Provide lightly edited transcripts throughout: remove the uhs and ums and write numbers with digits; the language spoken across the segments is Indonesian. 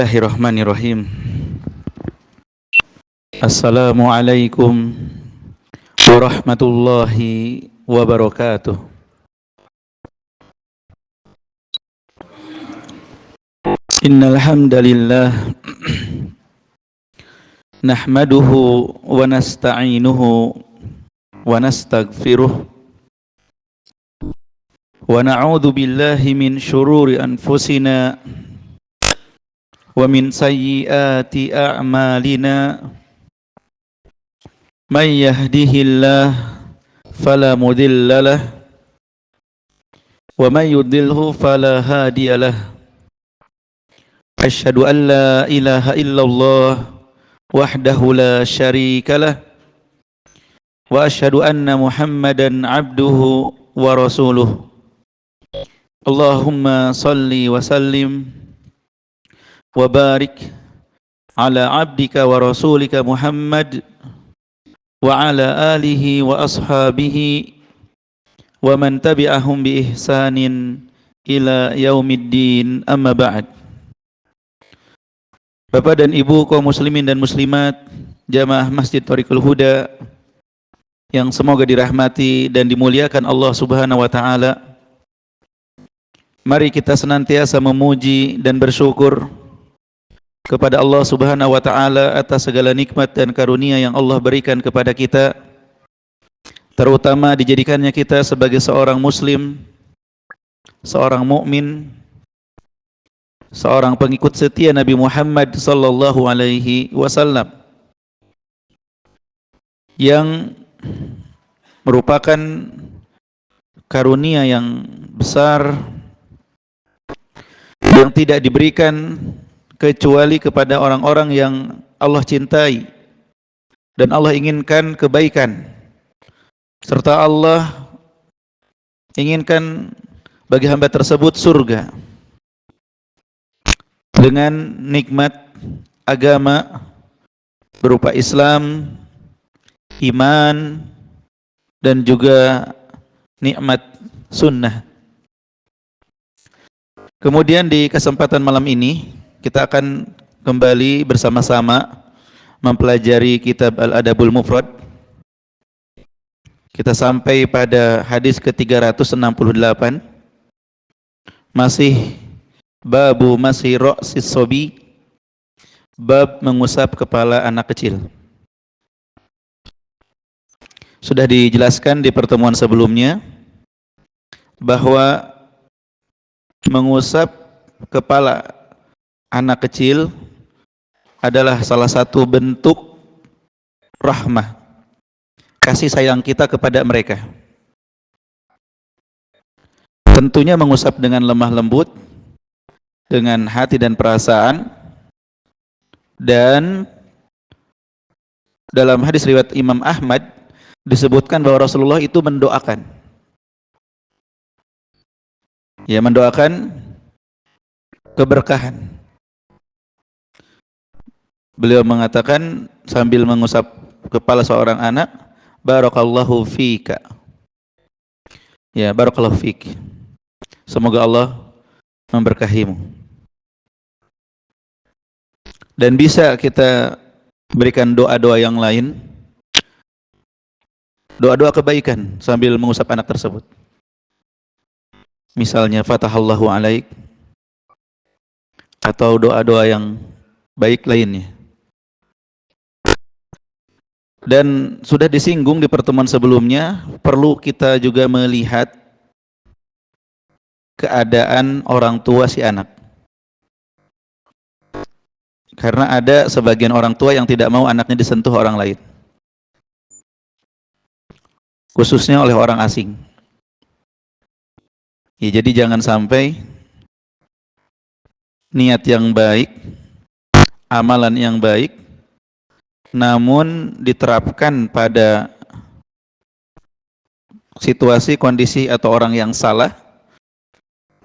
Bismillahirrahmanirrahim. Assalamualaikum warahmatullahi wabarakatuh. Innal hamdalillah nahmaduhu wa nasta'inuhu wa nastaghfiruh wa na'udzu billahi min syururi anfusina wa min sayyiati a'malina may yahdihillah fala mudilla lah wa may yudlilhu fala hadiyalah. Asyhadu an la ilaha illallah wahdahu la syarikalah wa asyhadu anna Muhammadan abduhu wa rasuluh. Allahumma salli wa sallim wa barik ala abdika wa rasulika Muhammad wa ala alihi wa ashabihi wa man tabi'ahum bi ihsanin ila yaumiddin, amma ba'd. Bapak dan Ibu kaum muslimin dan muslimat jamaah Masjid Thariqul Huda yang semoga dirahmati dan dimuliakan Allah Subhanahu wa taala. Mari kita senantiasa memuji dan bersyukur kepada Allah Subhanahu wa taala atas segala nikmat dan karunia yang Allah berikan kepada kita, terutama dijadikannya kita sebagai seorang muslim, seorang mukmin, seorang pengikut setia Nabi Muhammad sallallahu alaihi wasallam, yang merupakan karunia yang besar yang tidak diberikan kecuali kepada orang-orang yang Allah cintai dan Allah inginkan kebaikan, serta Allah inginkan bagi hamba tersebut surga dengan nikmat agama berupa Islam, iman, dan juga nikmat sunnah. Kemudian di kesempatan malam ini kita akan kembali bersama-sama mempelajari kitab Al-Adabul Mufrad. Kita sampai pada hadis ke-368, masih babu masih ra'sis sobi, bab mengusap kepala anak kecil. Sudah dijelaskan di pertemuan sebelumnya bahwa mengusap kepala anak kecil adalah salah satu bentuk rahmah, kasih sayang kita kepada mereka. Tentunya mengusap dengan lemah lembut, dengan hati dan perasaan. Dan dalam hadis riwayat Imam Ahmad disebutkan bahwa Rasulullah itu mendoakan, ya, mendoakan keberkahan. Beliau mengatakan sambil mengusap kepala seorang anak, barakallahu fika, ya, barakallahu fik, semoga Allah memberkahimu. Dan bisa kita berikan doa-doa yang lain, doa-doa kebaikan sambil mengusap anak tersebut. Misalnya fatahallahu alaik, atau doa-doa yang baik lainnya. Dan sudah disinggung di pertemuan sebelumnya, perlu kita juga melihat keadaan orang tua si anak. Karena ada sebagian orang tua yang tidak mau anaknya disentuh orang lain, khususnya oleh orang asing. Ya, jadi jangan sampai niat yang baik, amalan yang baik, namun diterapkan pada situasi, kondisi, atau orang yang salah,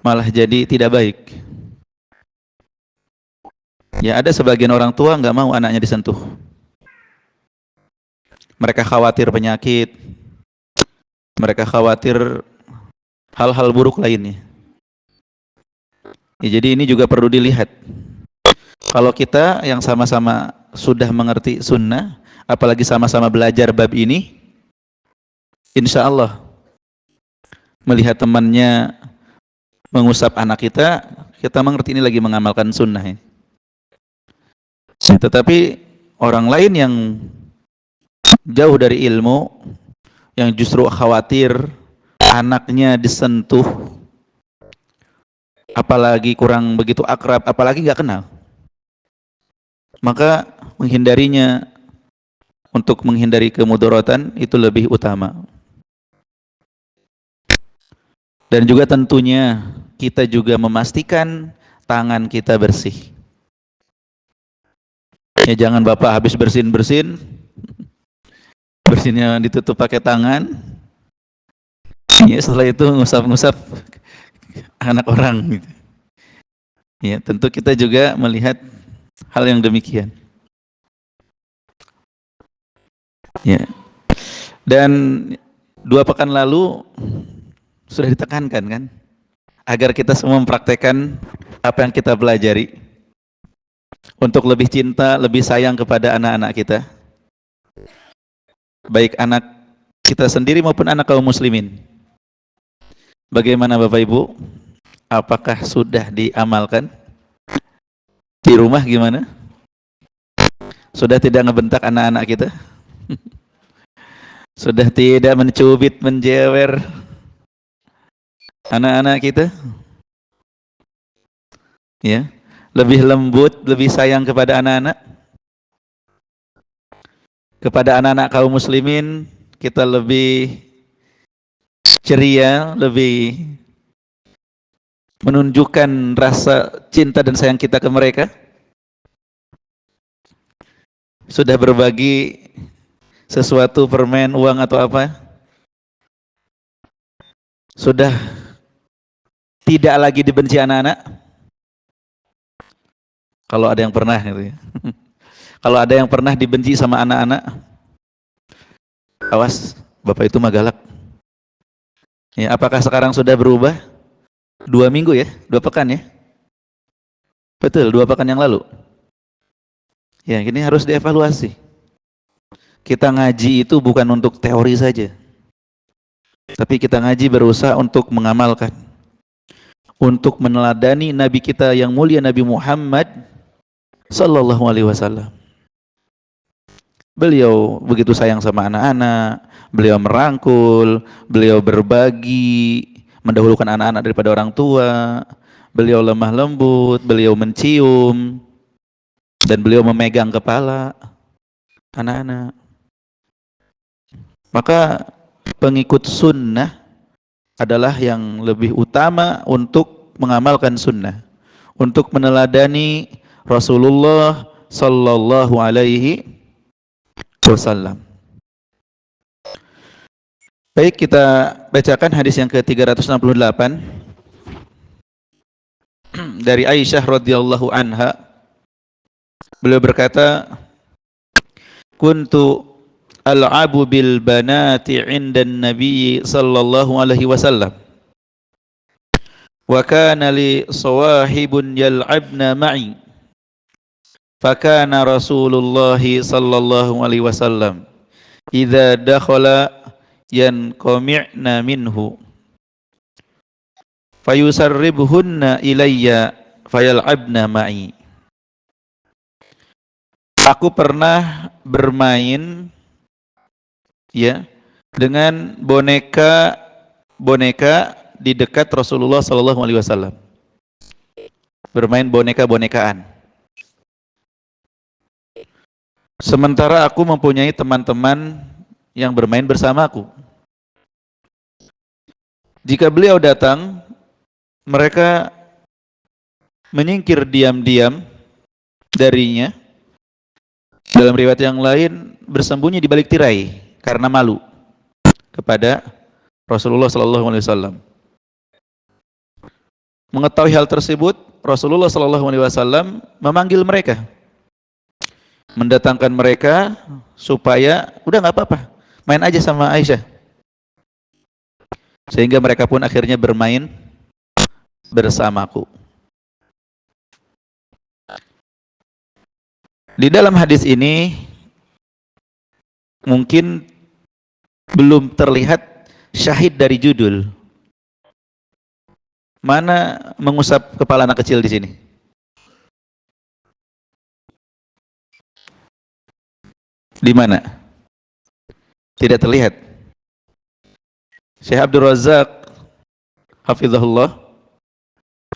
malah jadi tidak baik. Ya, ada sebagian orang tua nggak mau anaknya disentuh. Mereka khawatir penyakit, mereka khawatir hal-hal buruk lainnya. Ya, jadi ini juga perlu dilihat. Kalau kita yang sama-sama sudah mengerti sunnah, apalagi sama-sama belajar bab ini, insya Allah melihat temannya mengusap anak kita, kita mengerti ini lagi mengamalkan sunnah ya. Tetapi orang lain yang jauh dari ilmu, yang justru khawatir anaknya disentuh, apalagi kurang begitu akrab, apalagi nggak kenal, maka menghindarinya, untuk menghindari kemudaratan itu lebih utama. Dan juga tentunya kita juga memastikan tangan kita bersih. Ya jangan bapak habis bersin-bersin, bersinnya ditutup pakai tangan, ya setelah itu ngusap-ngusap anak orang gitu. Ya tentu kita juga melihat hal yang demikian. Ya. Dan 2 pekan lalu sudah ditekankan kan, agar kita semua mempraktekkan apa yang kita pelajari untuk lebih cinta, lebih sayang kepada anak-anak kita, baik anak kita sendiri maupun anak kaum muslimin. Bagaimana Bapak Ibu? Apakah sudah diamalkan? Di rumah gimana? Sudah tidak ngebentak anak-anak kita? Sudah tidak mencubit, menjewer anak-anak kita? Ya, lebih lembut, lebih sayang kepada anak-anak? Kepada anak-anak kaum muslimin kita lebih ceria, lebih menunjukkan rasa cinta dan sayang kita ke mereka? Sudah berbagi sesuatu, permen, uang atau apa? Sudah tidak lagi dibenci anak-anak? Kalau ada yang pernah gitu ya. Kalau ada yang pernah dibenci sama anak-anak, awas, bapak itu mah galak. Ya, apakah sekarang sudah berubah? 2 minggu ya, 2 pekan ya. Betul, 2 pekan yang lalu. Ya, ini harus dievaluasi. Kita ngaji itu bukan untuk teori saja, tapi kita ngaji berusaha untuk mengamalkan, untuk meneladani Nabi kita yang mulia, Nabi Muhammad Sallallahu Alaihi Wasallam. Beliau begitu sayang sama anak-anak, beliau merangkul, beliau berbagi, mendahulukan anak-anak daripada orang tua, beliau lemah lembut, beliau mencium, dan beliau memegang kepala anak-anak. Maka pengikut sunnah adalah yang lebih utama untuk mengamalkan sunnah, untuk meneladani Rasulullah Sallallahu Alaihi Wasallam. Baik, kita bacakan hadis yang ke-368 dari Aisyah radhiyallahu anha. Beliau berkata, "Kuntu al'abu bil banati 'inda an-nabiy sallallahu alaihi wasallam. Wa kana li sawahibun yal'abna ma'i. Fakana Rasulullah sallallahu alaihi wasallam idza dakhala yanqami'na minhu fayusarribhunna ilayya fayal'abna ma'i." Aku pernah bermain ya dengan boneka di dekat Rasulullah sallallahu alaihi wasallam. Bermain boneka-bonekaan. Sementara aku mempunyai teman-teman yang bermain bersamaku. Jika beliau datang, mereka menyingkir diam-diam darinya. Dalam riwayat yang lain, bersembunyi di balik tirai karena malu kepada Rasulullah sallallahu alaihi wasallam. Mengetahui hal tersebut, Rasulullah sallallahu alaihi wasallam memanggil mereka, mendatangkan mereka supaya udah nggak apa-apa, main aja sama Aisyah. Sehingga mereka pun akhirnya bermain bersamaku. Di dalam hadis ini mungkin belum terlihat syahid dari judul. Mana mengusap kepala anak kecil di sini? Di mana? Tidak terlihat. Syekh Abdul Razak hafizahullah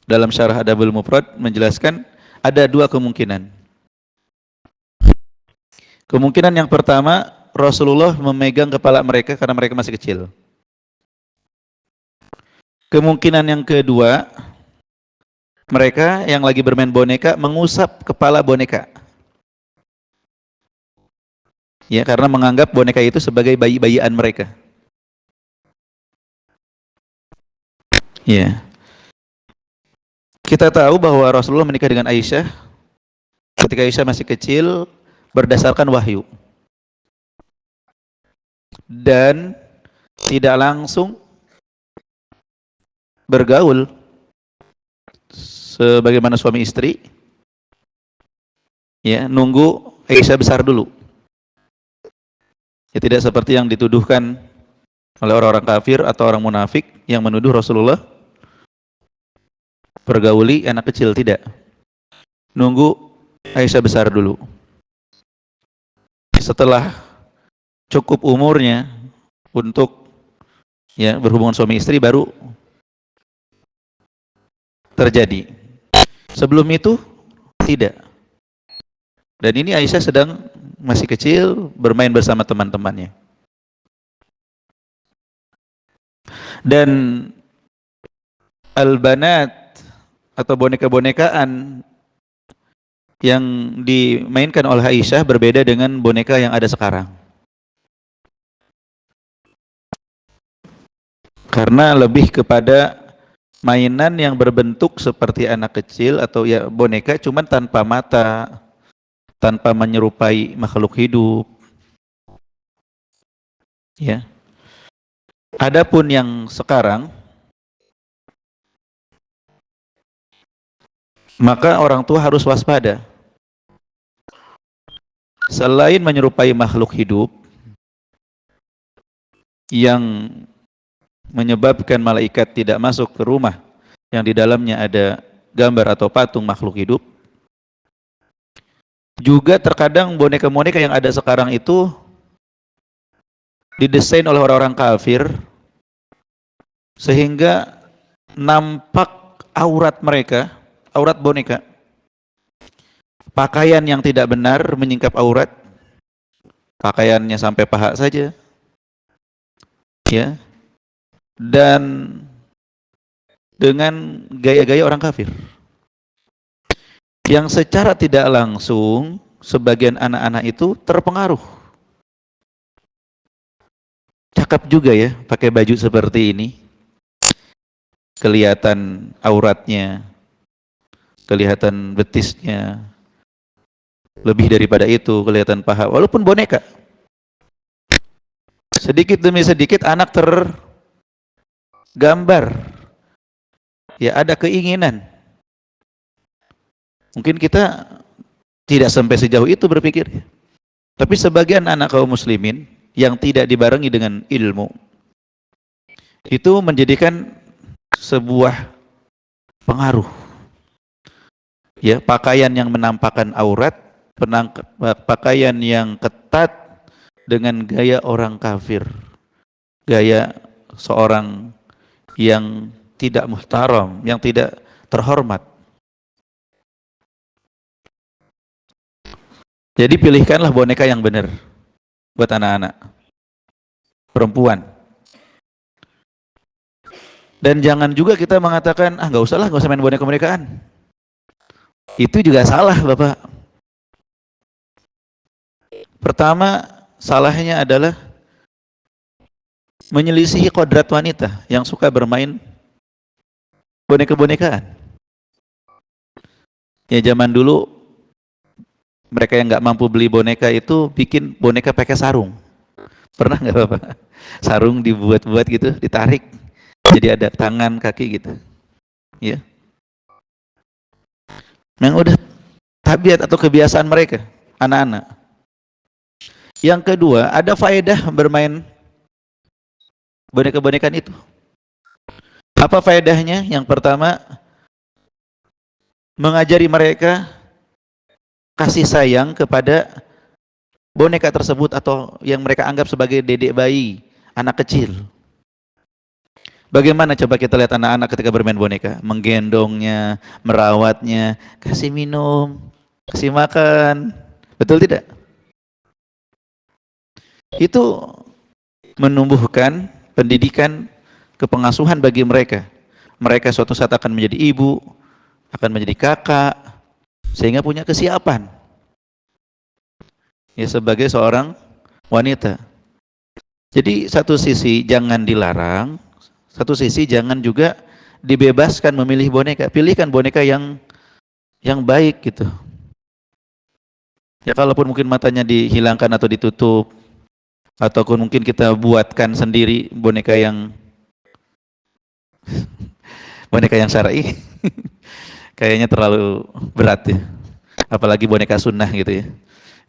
dalam Syarah Adabul Mufrad menjelaskan ada dua kemungkinan. Kemungkinan yang pertama, Rasulullah memegang kepala mereka karena mereka masih kecil. Kemungkinan yang kedua, mereka yang lagi bermain boneka mengusap kepala boneka. Ya, karena menganggap boneka itu sebagai bayi-bayian mereka. Ya. Kita tahu bahwa Rasulullah menikah dengan Aisyah ketika Aisyah masih kecil berdasarkan wahyu. Dan tidak langsung bergaul sebagaimana suami istri. Ya, nunggu Aisyah besar dulu. Ya, tidak seperti yang dituduhkan oleh orang-orang kafir atau orang munafik yang menuduh Rasulullah pergauli anak kecil. Tidak. Nunggu Aisyah besar dulu. Setelah cukup umurnya untuk ya berhubungan suami istri baru terjadi. Sebelum itu tidak. Dan ini Aisyah sedang masih kecil bermain bersama teman-temannya. Dan al-banat atau boneka-bonekaan yang dimainkan oleh Aisyah berbeda dengan boneka yang ada sekarang. Karena lebih kepada mainan yang berbentuk seperti anak kecil atau ya boneka cuman tanpa mata, tanpa menyerupai makhluk hidup. Ya. Adapun yang sekarang, maka orang tua harus waspada. Selain menyerupai makhluk hidup yang menyebabkan malaikat tidak masuk ke rumah yang di dalamnya ada gambar atau patung makhluk hidup, juga terkadang boneka-boneka yang ada sekarang itu didesain oleh orang-orang kafir sehingga nampak aurat mereka, aurat boneka. Pakaian yang tidak benar menyingkap aurat, pakaiannya sampai paha saja, ya, dan dengan gaya-gaya orang kafir, yang secara tidak langsung sebagian anak-anak itu terpengaruh. Cakep juga ya pakai baju seperti ini, kelihatan auratnya, kelihatan betisnya, lebih daripada itu kelihatan paha, walaupun boneka. Sedikit demi sedikit anak tergambar, ya ada keinginan. Mungkin kita tidak sampai sejauh itu berpikir, tapi sebagian anak kaum muslimin yang tidak dibarengi dengan ilmu itu menjadikan sebuah pengaruh, ya, pakaian yang menampakkan aurat, pakaian yang ketat dengan gaya orang kafir, gaya seorang yang tidak muhtaram, yang tidak terhormat. Jadi pilihkanlah boneka yang benar buat anak-anak perempuan. Dan jangan juga kita mengatakan, nggak usah main boneka-bonekaan. Itu juga salah, Bapak. Pertama, salahnya adalah menyelisihi kodrat wanita yang suka bermain boneka-bonekaan. Ya, zaman dulu mereka yang nggak mampu beli boneka itu bikin boneka pakai sarung. Pernah nggak Bapak? Sarung dibuat-buat gitu, ditarik, jadi ada tangan, kaki gitu. Ya. Yang udah tabiat atau kebiasaan mereka. anak-anak. Yang kedua, ada faedah bermain boneka-bonekan itu. Apa faedahnya? Yang pertama, mengajari mereka kasih sayang kepada boneka tersebut atau yang mereka anggap sebagai dedek bayi, anak kecil. Bagaimana coba kita lihat anak-anak ketika bermain boneka? Menggendongnya, merawatnya, kasih minum, kasih makan. Betul tidak? Itu menumbuhkan pendidikan kepengasuhan bagi mereka. Mereka suatu saat akan menjadi ibu, akan menjadi kakak, sehingga punya kesiapan ya sebagai seorang wanita. Jadi satu sisi jangan dilarang, satu sisi jangan juga dibebaskan memilih boneka. Pilihkan boneka yang baik gitu. Ya kalaupun mungkin matanya dihilangkan atau ditutup, ataupun mungkin kita buatkan sendiri boneka yang syar'i, kayaknya terlalu berat ya. Apalagi boneka sunnah gitu ya.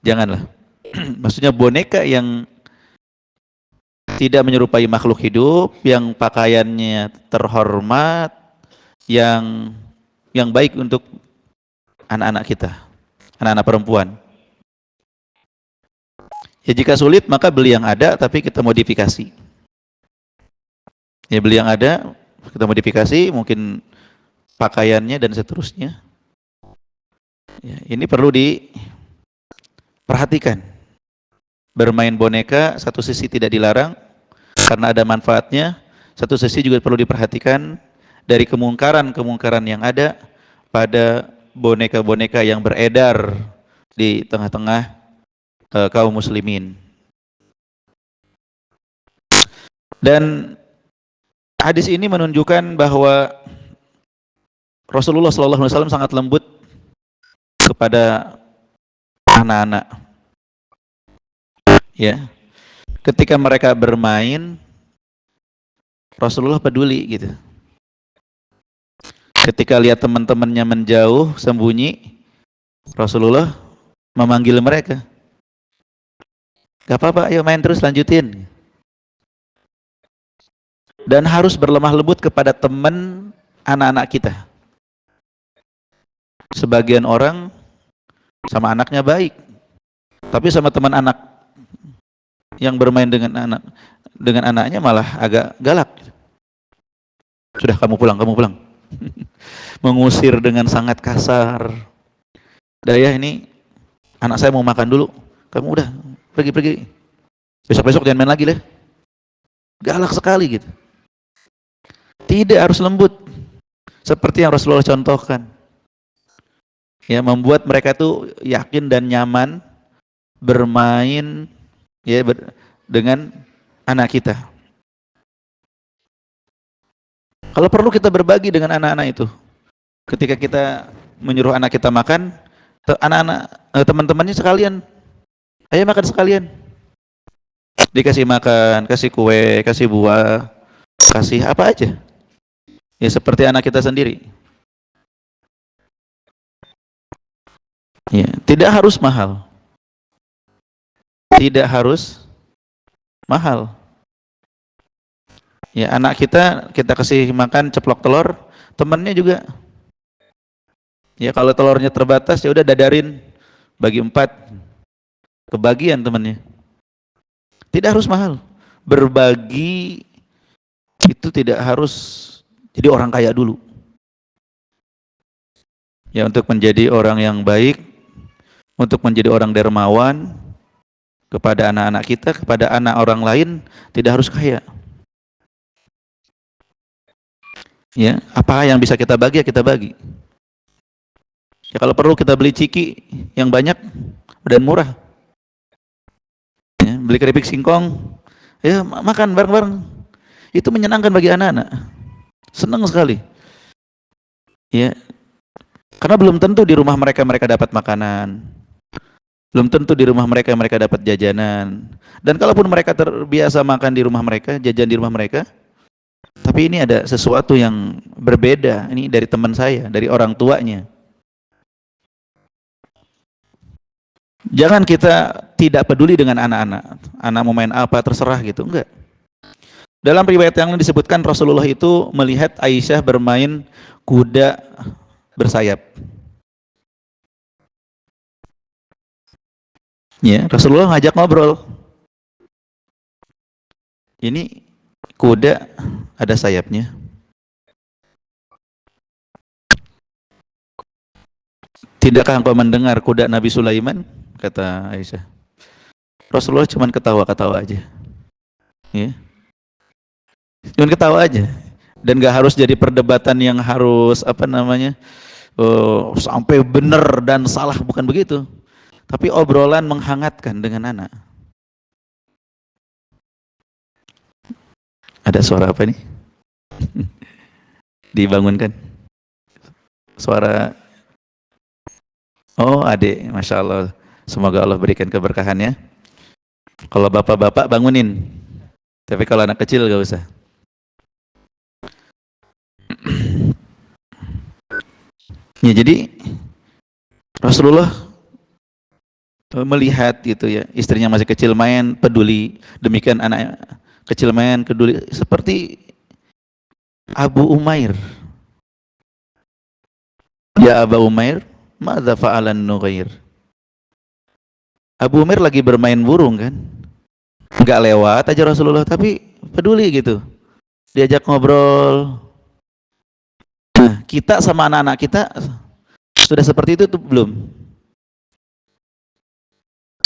Janganlah. Maksudnya boneka yang tidak menyerupai makhluk hidup, yang pakaiannya terhormat, yang baik untuk anak-anak kita, anak-anak perempuan. Ya jika sulit maka beli yang ada tapi kita modifikasi. Ya beli yang ada, kita modifikasi, mungkin pakaiannya dan seterusnya. Ya, ini perlu diperhatikan. Bermain boneka satu sisi tidak dilarang karena ada manfaatnya, satu sisi juga perlu diperhatikan dari kemungkaran-kemungkaran yang ada pada boneka-boneka yang beredar di tengah-tengah kaum muslimin. Dan hadis ini menunjukkan bahwa Rasulullah SAW sangat lembut kepada anak-anak. Ya, ketika mereka bermain, Rasulullah peduli gitu. Ketika lihat teman-temannya menjauh, sembunyi, Rasulullah memanggil mereka. Gak apa-apa, ayo main terus, lanjutin. Dan harus berlemah lembut kepada teman anak-anak kita. Sebagian orang sama anaknya baik, tapi sama teman anak yang bermain dengan anaknya malah agak galak. Sudah, kamu pulang. Mengusir dengan sangat kasar. Daya, ini anak saya mau makan dulu, kamu udah pergi. Besok jangan main lagi deh. Galak sekali gitu. Tidak, harus lembut. Seperti yang Rasulullah contohkan. Ya, membuat mereka tuh yakin dan nyaman bermain ya dengan anak kita. Kalau perlu kita berbagi dengan anak-anak itu. Ketika kita menyuruh anak kita makan, anak-anak teman-temannya sekalian, ayo makan sekalian. Dikasih makan, kasih kue, kasih buah, kasih apa aja. Ya seperti anak kita sendiri. Ya, tidak harus mahal. Tidak harus mahal. Ya, anak kita kasih makan ceplok telur, temannya juga. Ya kalau telurnya terbatas, ya udah dadarin, bagi 4, kebagian temannya. Tidak harus mahal. Berbagi itu tidak harus jadi orang kaya dulu. Ya, untuk menjadi orang yang baik, untuk menjadi orang dermawan kepada anak-anak kita, kepada anak orang lain, tidak harus kaya. Ya, apa yang bisa kita bagi, ya kita bagi. Ya kalau perlu kita beli ciki yang banyak dan murah. Ya, beli keripik singkong, ya makan bareng-bareng. Itu menyenangkan bagi anak-anak. Senang sekali. Ya, karena belum tentu di rumah mereka dapat makanan. Belum tentu di rumah mereka dapat jajanan. Dan kalaupun mereka terbiasa makan di rumah mereka, jajan di rumah mereka, tapi ini ada sesuatu yang berbeda. Ini dari teman saya, dari orang tuanya. Jangan kita tidak peduli dengan anak-anak. Anak mau main apa terserah gitu, enggak. Dalam riwayat yang lain disebutkan Rasulullah itu melihat Aisyah bermain kuda bersayap. Ya, Rasulullah ngajak ngobrol. Ini kuda ada sayapnya. Tidakkah engkau mendengar kuda Nabi Sulaiman? Kata Aisyah. Rasulullah cuma ketawa-ketawa aja. Ya. Cuma ketawa aja. Dan gak harus jadi perdebatan yang harus apa namanya sampai benar dan salah, bukan begitu. Tapi obrolan menghangatkan dengan anak. Ada suara apa nih? Dibangunkan. Suara. Oh, adik, masya Allah. Semoga Allah berikan keberkahannya. Kalau bapak-bapak bangunin. Tapi kalau anak kecil gak usah. Ya, jadi Rasulullah melihat gitu ya, istrinya masih kecil main peduli, demikian anak kecil main peduli, seperti Abu Umair. Ya Abu Umair, madza fa'alan Nughair. Abu Umair lagi bermain burung kan, nggak lewat aja Rasulullah, tapi peduli gitu, diajak ngobrol. Nah, kita sama anak-anak kita sudah seperti itu tuh belum?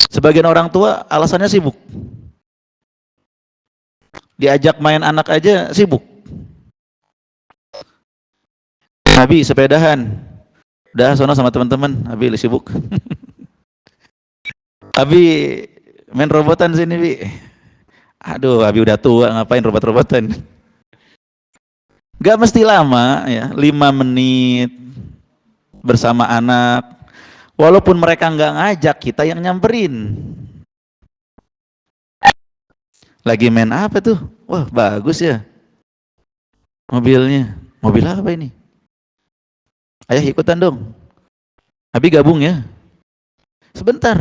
Sebagian orang tua alasannya sibuk, diajak main anak aja sibuk. Nabi sepedahan, udah sono sama teman-teman, Abi sibuk. Abi main robotan sini, Bi. Aduh, Abi udah tua, ngapain robot-robotan? Gak mesti lama ya, 5 menit bersama anak. Walaupun mereka nggak ngajak, kita yang nyamperin. Lagi main apa tuh? Wah, bagus ya mobilnya. Mobil apa ini? Ayah ikutan dong. Abi gabung ya. Sebentar,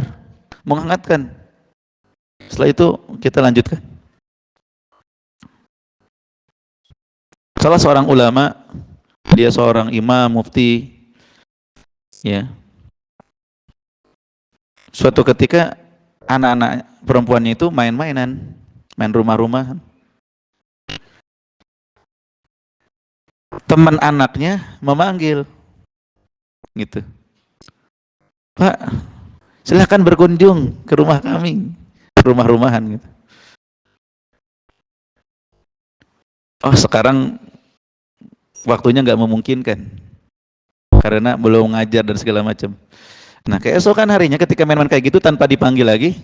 menghangatkan. Setelah itu kita lanjutkan. Salah seorang ulama, dia seorang imam, mufti, ya. Suatu ketika anak-anak perempuannya itu main-mainan, main rumah-rumahan. Teman anaknya memanggil, gitu. Pak, silahkan berkunjung ke rumah kami, rumah-rumahan gitu. Oh, sekarang waktunya nggak memungkinkan karena belum ngajar dan segala macam. Nah, keesokan harinya ketika main-main kayak gitu tanpa dipanggil lagi,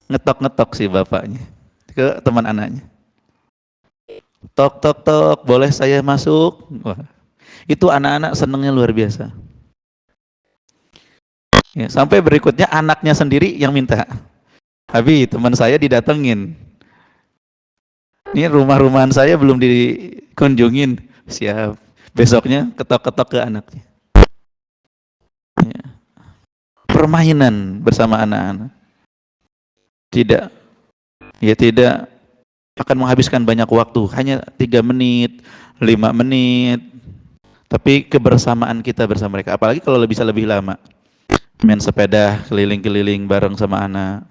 ngetok-ngetok si bapaknya ke teman anaknya. Tok tok tok, boleh saya masuk? Wah, itu anak-anak senengnya luar biasa. Ya, sampai berikutnya anaknya sendiri yang minta. Abi, teman saya didatengin. Ini rumah-rumahan saya belum dikunjungin. Siap. Besoknya ketok-ketok ke anaknya. Ya. Permainan bersama anak-anak. Tidak, ya tidak akan menghabiskan banyak waktu. Hanya 3 menit, 5 menit. Tapi kebersamaan kita bersama mereka. Apalagi kalau bisa lebih lama. Main sepeda keliling-keliling bareng sama anak.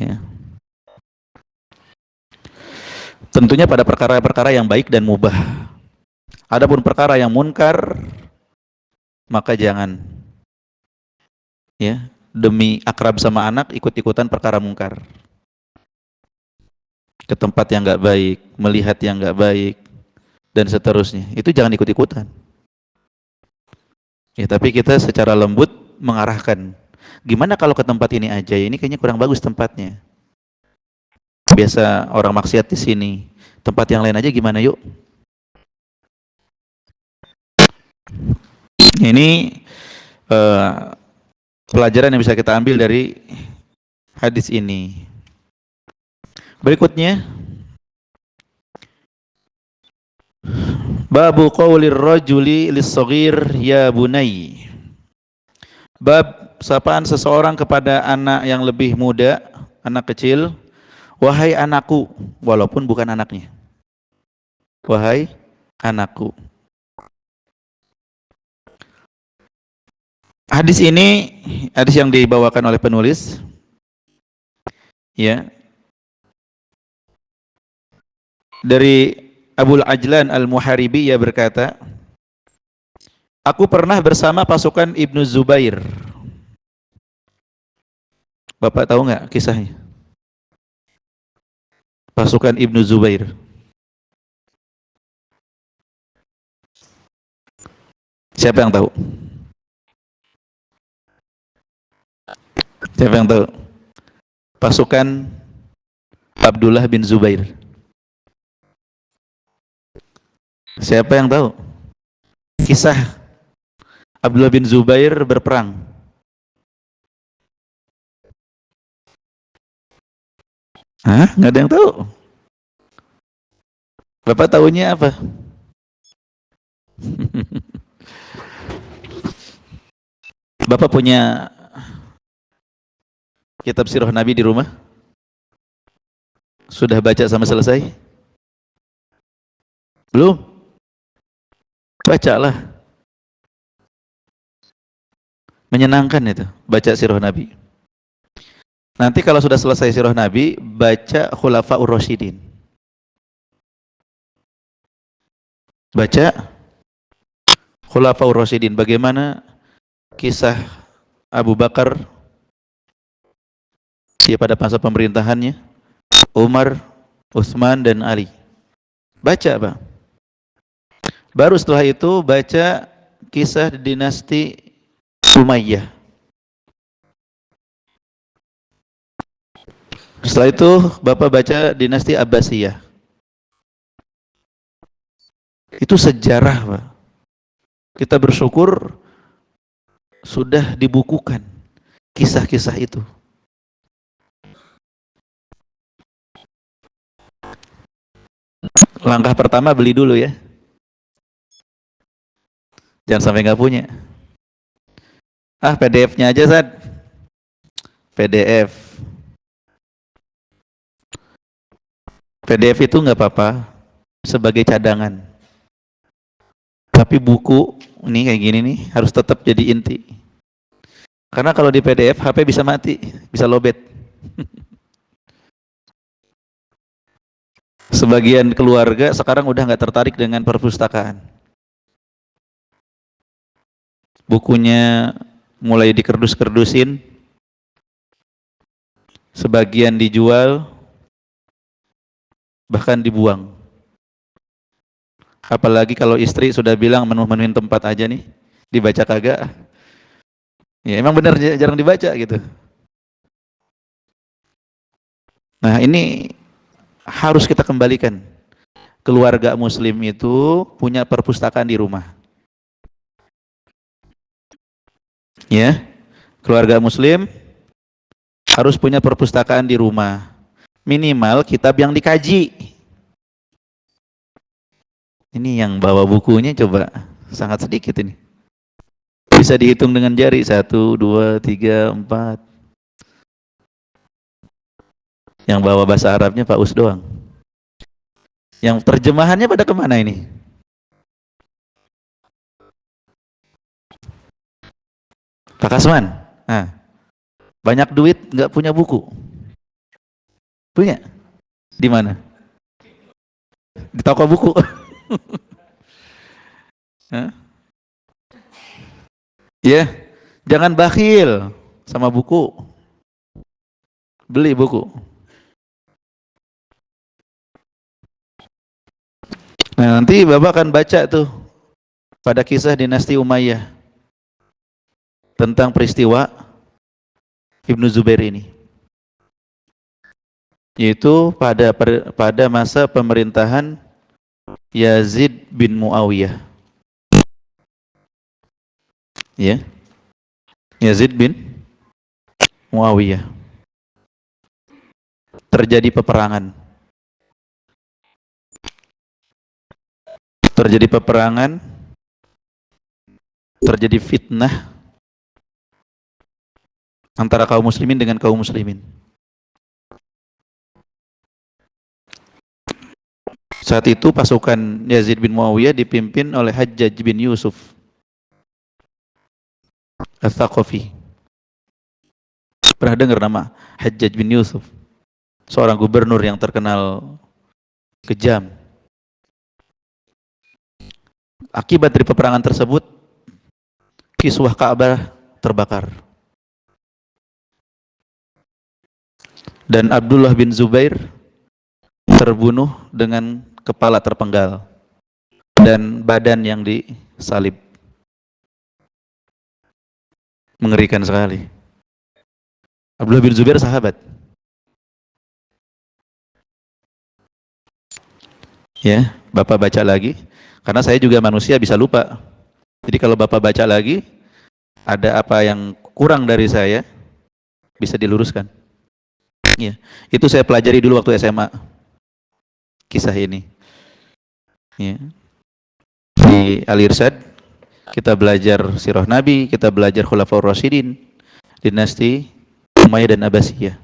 Ya. Tentunya pada perkara-perkara yang baik dan mubah. Adapun perkara yang munkar, maka jangan, ya, demi akrab sama anak ikut-ikutan perkara munkar, ke tempat yang nggak baik, melihat yang nggak baik, dan seterusnya. Itu jangan ikut-ikutan. Ya, tapi kita secara lembut mengarahkan. Gimana kalau ke tempat ini aja? Ini kayaknya kurang bagus tempatnya. Biasa orang maksiat di sini. Tempat yang lain aja gimana yuk? Ini pelajaran yang bisa kita ambil dari hadis ini. Berikutnya, babu qaulir rajuli lis-shaghir ya bunai. Bab sapaan seseorang kepada anak yang lebih muda, anak kecil, wahai anakku, walaupun bukan anaknya. Wahai anakku. Hadis ini hadis yang dibawakan oleh penulis, ya, dari Abul Ajlan Al-Muharibi, ia berkata, aku pernah bersama pasukan Ibnu Zubair. Bapak tahu nggak kisahnya? Pasukan Ibnu Zubair. Siapa yang tahu? Siapa yang tahu? Pasukan Abdullah bin Zubair. Siapa yang tahu? Kisah Abdullah bin Zubair berperang. Hah? Nggak ada yang tahu? Bapak tahunya apa? Bapak punya kitab sirah Nabi di rumah? Sudah baca sampai selesai? Belum? Bacalah. Menyenangkan itu, baca sirah Nabi. Nanti kalau sudah selesai sirah Nabi, baca Khulafaur Rasyidin. Baca Khulafaur Rasyidin, bagaimana kisah Abu Bakar dia pada masa pemerintahannya, Umar, Utsman dan Ali. Baca, Pak. Baru setelah itu baca kisah dinasti Umayyah. Setelah itu Bapak baca dinasti Abbasiyah. Itu sejarah, Pak. Kita bersyukur sudah dibukukan kisah-kisah itu. Langkah pertama beli dulu ya. Jangan sampai nggak punya. PDF-nya aja, Sad. PDF. PDF itu nggak apa-apa sebagai cadangan. Tapi buku ini kayak gini nih harus tetap jadi inti. Karena kalau di PDF HP bisa mati, bisa lowbat. Sebagian keluarga sekarang udah nggak tertarik dengan perpustakaan. Bukunya mulai dikerdus-kerdusin, sebagian dijual, bahkan dibuang. Apalagi kalau istri sudah bilang menu-menuin tempat aja nih, dibaca kagak. Ya emang benar jarang dibaca gitu. Nah ini harus kita kembalikan. Keluarga muslim itu punya perpustakaan di rumah. Ya, keluarga muslim harus punya perpustakaan di rumah. Minimal kitab yang dikaji. Ini yang bawa bukunya coba sangat sedikit ini. Bisa dihitung dengan jari, 1, 2, 3, 4. Yang bawa bahasa Arabnya Pak Us doang. Yang terjemahannya pada kemana ini? Pak Kasman. Nah, banyak duit nggak punya buku? Punya? Di mana? Di toko buku. Ya, yeah. Jangan bakhil sama buku. Beli buku. Nah, nanti Bapak akan baca tuh pada kisah dinasti Umayyah tentang peristiwa Ibnu Zubair ini. Yaitu pada masa pemerintahan Yazid bin Muawiyah. Ya. Yazid bin Muawiyah. Terjadi peperangan. Terjadi peperangan, terjadi fitnah antara kaum muslimin dengan kaum muslimin. Saat itu pasukan Yazid bin Muawiyah dipimpin oleh Hajjaj bin Yusuf Al-Thaqafi. Pernah dengar nama Hajjaj bin Yusuf? Seorang gubernur yang terkenal kejam. Akibat dari peperangan tersebut, kiswah Ka'bah terbakar. Dan Abdullah bin Zubair terbunuh dengan kepala terpenggal dan badan yang disalib. Mengerikan sekali. Abdullah bin Zubair sahabat. Ya, Bapak baca lagi. Karena saya juga manusia bisa lupa. Jadi kalau Bapak baca lagi, ada apa yang kurang dari saya, bisa diluruskan. Ya, itu saya pelajari dulu waktu SMA. Kisah ini. Ya. Di Al-Irsyad kita belajar sirah Nabi, kita belajar Khulafaur Rasyidin, dinasti Umayyah dan Abbasiyah.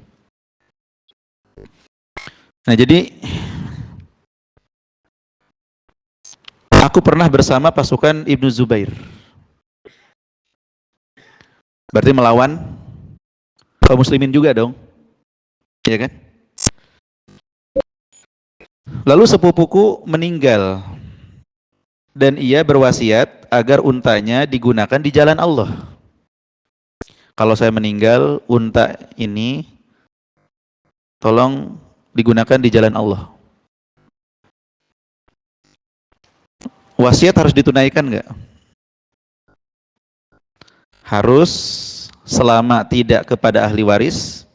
Nah, jadi aku pernah bersama pasukan Ibnu Zubair. Berarti melawan kaum muslimin juga dong. Ya kan? Lalu sepupuku meninggal dan ia berwasiat agar untanya digunakan di jalan Allah. Kalau saya meninggal, unta ini tolong digunakan di jalan Allah. Wasiat harus ditunaikan nggak? Harus, selama tidak kepada ahli waris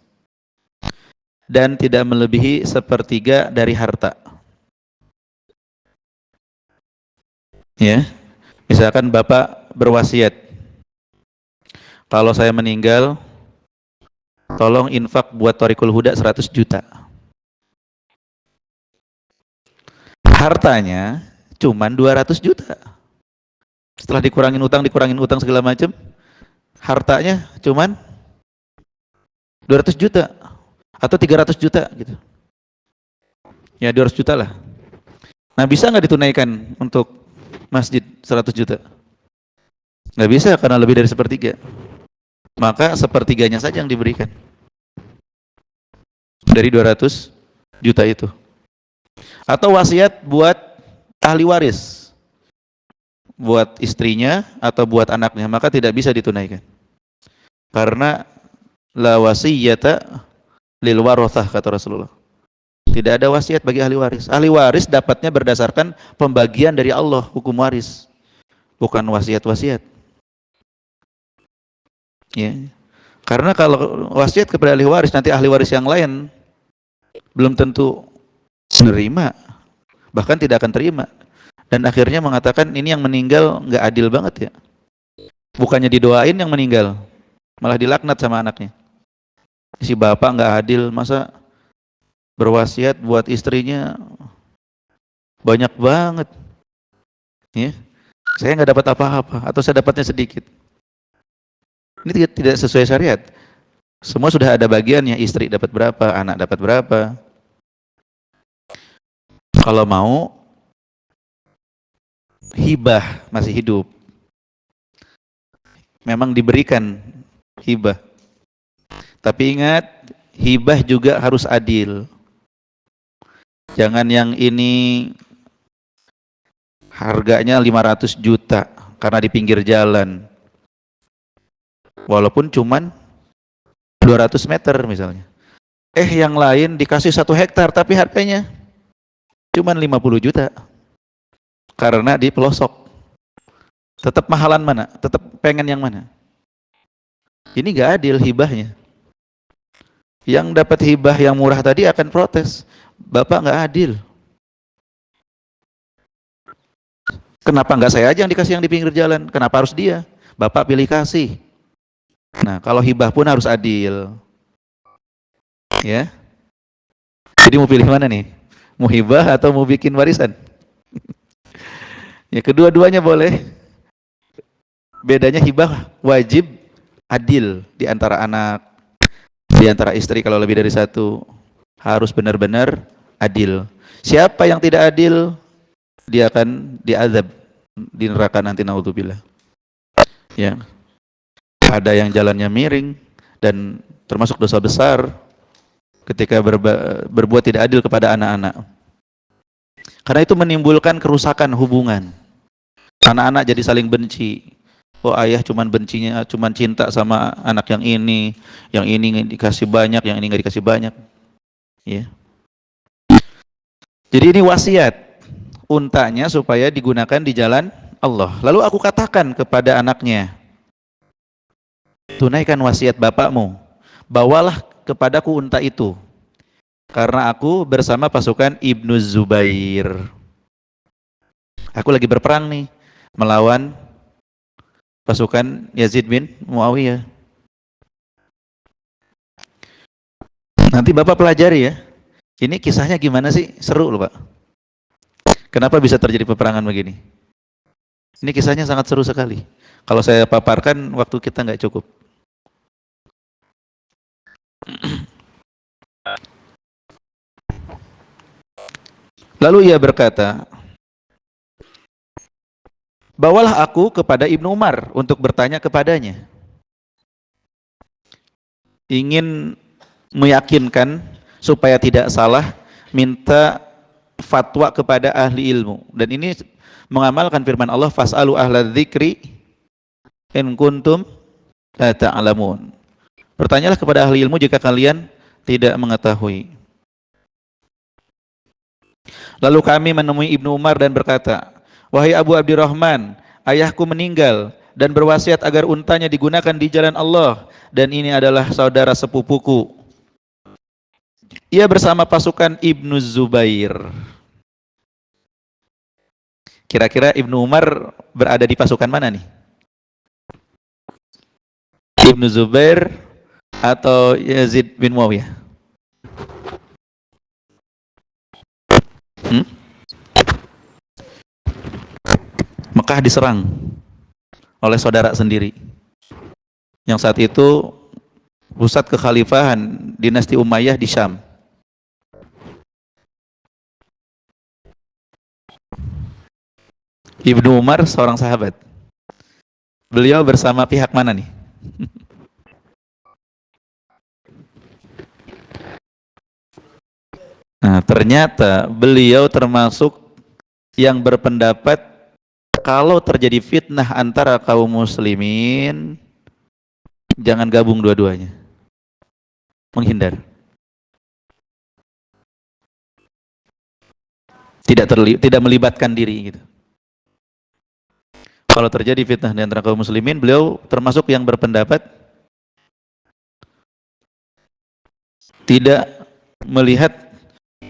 dan tidak melebihi sepertiga dari harta. Ya, misalkan Bapak berwasiat, kalau saya meninggal, tolong infak buat Thoriqul Huda 100 juta. Hartanya cuman 200 juta. Setelah dikurangin utang segala macam, hartanya cuman 200 juta atau 300 juta gitu. Ya 200 juta lah. Nah, bisa nggak ditunaikan untuk masjid 100 juta? Nggak bisa karena lebih dari sepertiga. Maka sepertiganya saja yang diberikan dari 200 juta itu. Atau wasiat buat ahli waris, buat istrinya atau buat anaknya, maka tidak bisa ditunaikan. Karena la wasiyata lil warathah, kata Rasulullah. Tidak ada wasiat bagi ahli waris. Ahli waris dapatnya berdasarkan pembagian dari Allah, hukum waris, bukan wasiat-wasiat. Ya. Karena kalau wasiat kepada ahli waris, nanti ahli waris yang lain belum tentu menerima, bahkan tidak akan terima. Dan akhirnya mengatakan ini yang meninggal nggak adil banget ya. Bukannya didoain yang meninggal, malah dilaknat sama anaknya. Si bapak nggak adil, masa berwasiat buat istrinya banyak banget, ya. Saya nggak dapat apa-apa, atau saya dapatnya sedikit. Ini tidak sesuai syariat. Semua sudah ada bagiannya, istri dapat berapa, anak dapat berapa. Kalau mau hibah masih hidup, memang diberikan hibah. Tapi ingat, hibah juga harus adil. Jangan yang ini harganya 500 juta karena di pinggir jalan, walaupun cuman 200 meter misalnya. Yang lain dikasih 1 hektar tapi harganya cuman 50 juta karena di pelosok. Tetap mahalan mana? Tetap pengen yang mana? Ini gak adil hibahnya. Yang dapat hibah yang murah tadi akan protes, Bapak gak adil. Kenapa nggak saya aja yang dikasih yang di pinggir jalan? Kenapa harus dia? Bapak pilih kasih. Nah, kalau hibah pun harus adil. Ya. Jadi mau pilih mana nih? Mau hibah atau mau bikin warisan? Ya, kedua-duanya boleh. Bedanya hibah wajib adil di antara anak, Di antara istri kalau lebih dari satu harus benar-benar adil. Siapa yang tidak adil, dia akan diazab di neraka nanti, naudzubillah. Ya, ada yang jalannya miring dan termasuk dosa besar ketika berbuat tidak adil kepada anak-anak. Karena itu menimbulkan kerusakan hubungan. Anak-anak jadi saling benci. Oh, ayah cuman cinta sama anak yang ini dikasih banyak, yang ini nggak dikasih banyak. Ya. Jadi ini wasiat untanya supaya digunakan di jalan Allah. Lalu aku katakan kepada anaknya, tunaikan wasiat bapakmu, bawalah kepadaku unta itu, karena aku bersama pasukan Ibnu Zubair. Aku lagi berperang nih, melawan pasukan Yazid bin Muawiyah. Nanti Bapak pelajari ya, ini kisahnya gimana sih? Seru loh Pak. Kenapa bisa terjadi peperangan begini? Ini kisahnya sangat seru sekali. Kalau saya paparkan, waktu kita nggak cukup. Lalu ia berkata, bawalah aku kepada Ibnu Umar untuk bertanya kepadanya. Ingin meyakinkan supaya tidak salah, minta fatwa kepada ahli ilmu. Dan ini mengamalkan firman Allah, fas'alu ahla dzikri in kuntum la ta'lamun. Bertanyalah kepada ahli ilmu jika kalian tidak mengetahui. Lalu kami menemui Ibnu Umar dan berkata, wahai Abu Abdurrahman, ayahku meninggal dan berwasiat agar untanya digunakan di jalan Allah, dan ini adalah saudara sepupuku. Ia bersama pasukan Ibnu Zubair. Kira-kira Ibnu Umar berada di pasukan mana nih? Ibnu Zubair atau Yazid bin Muawiyah? Mekah diserang oleh saudara sendiri yang saat itu pusat kekhalifahan dinasti Umayyah di Syam. Ibnu Umar seorang sahabat. Beliau bersama pihak mana nih? Nah, ternyata beliau termasuk yang berpendapat kalau terjadi fitnah antara kaum muslimin, jangan gabung dua-duanya. Menghindar. Tidak melibatkan diri gitu. Kalau terjadi fitnah di antara kaum muslimin, beliau termasuk yang berpendapat tidak melihat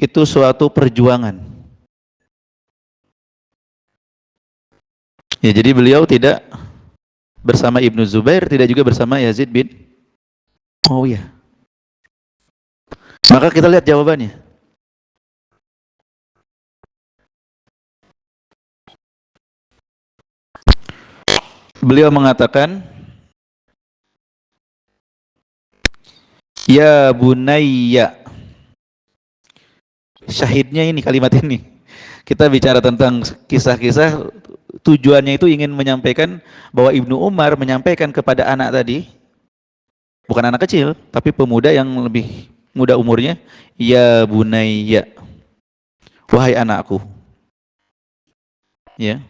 itu suatu perjuangan. Ya, jadi beliau tidak bersama Ibnu Zubair, tidak juga bersama Yazid bin Muawiyah. Maka kita lihat jawabannya. Beliau mengatakan, ya bunayya. Syahidnya ini kalimat ini. Kita bicara tentang kisah-kisah, tujuannya itu ingin menyampaikan bahwa Ibnu Umar menyampaikan kepada anak tadi, bukan anak kecil, tapi pemuda yang lebih muda umurnya, ya bunayya, wahai anakku. Ya.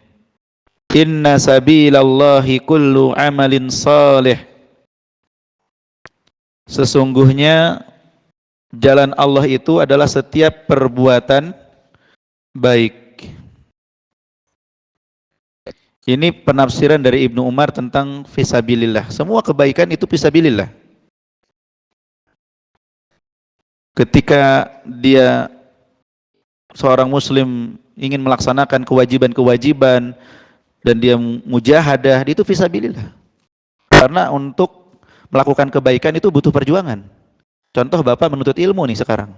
Inna sabilallahi kullu amalin salih. Sesungguhnya jalan Allah itu adalah setiap perbuatan baik. Ini penafsiran dari Ibnu Umar tentang fisabilillah. Semua kebaikan itu fisabilillah. Ketika dia seorang muslim ingin melaksanakan kewajiban-kewajiban dan dia mujahadah, itu fisabilillah. Karena untuk melakukan kebaikan itu butuh perjuangan. Contoh Bapak menuntut ilmu nih sekarang.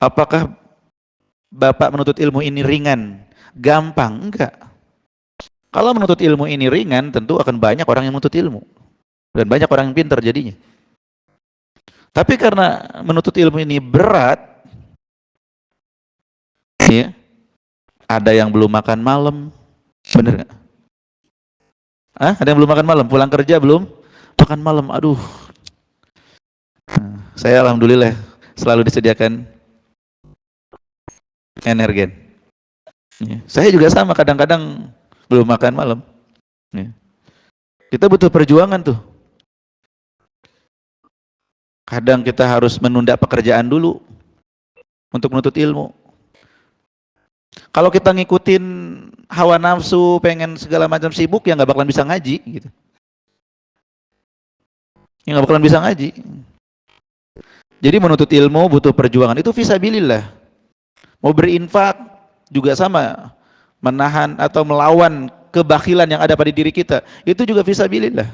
Apakah Bapak menuntut ilmu ini ringan, gampang? Enggak. Kalau menuntut ilmu ini ringan, tentu akan banyak orang yang menuntut ilmu. Dan banyak orang yang pintar jadinya. Tapi karena menuntut ilmu ini berat, ya, ada yang belum makan malam, bener nggak? Ada yang belum makan malam, pulang kerja belum makan malam. Aduh, saya alhamdulillah selalu disediakan energen. Ya. Saya juga sama, kadang-kadang belum makan malam. Ya. Kita butuh perjuangan tuh. Kadang kita harus menunda pekerjaan dulu untuk menuntut ilmu. Kalau kita ngikutin hawa nafsu, pengen segala macam sibuk, ya nggak bakalan bisa ngaji gitu. Ya nggak bakalan bisa ngaji. Jadi menuntut ilmu butuh perjuangan. Itu fisabilillah. Mau berinfak juga sama, menahan atau melawan kebakilan yang ada pada diri kita, itu juga fisabilillah.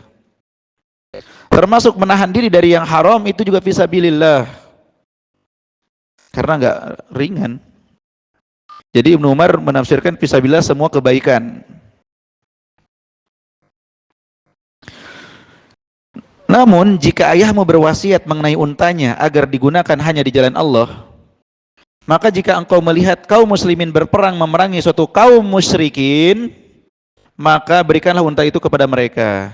Termasuk menahan diri dari yang haram, itu juga fisabilillah. Karena nggak ringan. Jadi Ibnu Umar menafsirkan fisabilillah semua kebaikan. Namun jika ayahmu berwasiat mengenai untanya agar digunakan hanya di jalan Allah, maka jika engkau melihat kaum muslimin berperang memerangi suatu kaum musyrikin, maka berikanlah unta itu kepada mereka.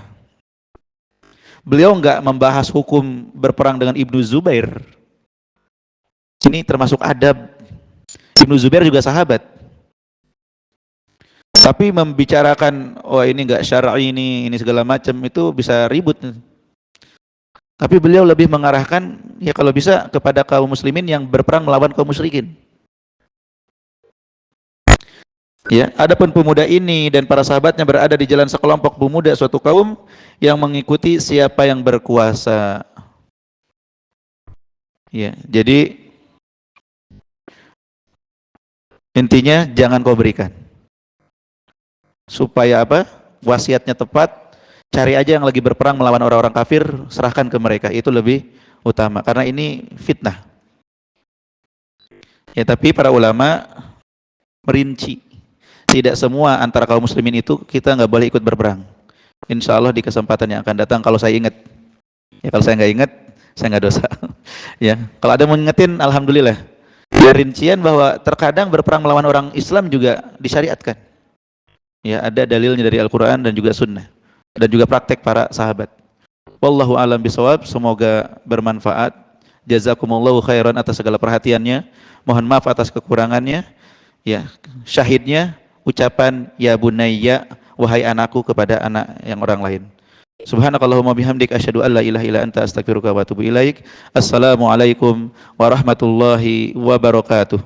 Beliau enggak membahas hukum berperang dengan Ibnu Zubair. Ini termasuk adab. Ibnu Zubair juga sahabat. Tapi membicarakan, oh ini enggak syar'i, ini segala macam, itu bisa ribut. Tapi beliau lebih mengarahkan, ya kalau bisa kepada kaum muslimin yang berperang melawan kaum musyrikin. Ya, adapun pemuda ini dan para sahabatnya berada di jalan sekelompok pemuda suatu kaum yang mengikuti siapa yang berkuasa. Ya, jadi intinya jangan kau berikan. Supaya apa? Wasiatnya tepat. Cari aja yang lagi berperang melawan orang-orang kafir, serahkan ke mereka. Itu lebih utama karena ini fitnah. Ya, tapi para ulama merinci. Tidak semua antara kaum muslimin itu kita nggak boleh ikut berperang. Insya Allah di kesempatan yang akan datang kalau saya ingat. Ya kalau saya nggak ingat, saya nggak dosa. Ya kalau ada mau ngingetin, alhamdulillah. Ya rincian bahwa terkadang berperang melawan orang Islam juga disyariatkan. Ya ada dalilnya dari Al-Quran dan juga Sunnah dan juga praktek para sahabat. Wallahu a'lam bishawab. Semoga bermanfaat. Jazakumullahu khairan atas segala perhatiannya. Mohon maaf atas kekurangannya. Ya syahidnya ucapan ya bunayya, wahai anakku, kepada anak yang orang lain. Subhanakallahumma bihamdik asyhadu an la ilaha illa anta astaghfiruka wa atubu ilaik. Assalamualaikum warahmatullahi wabarakatuh.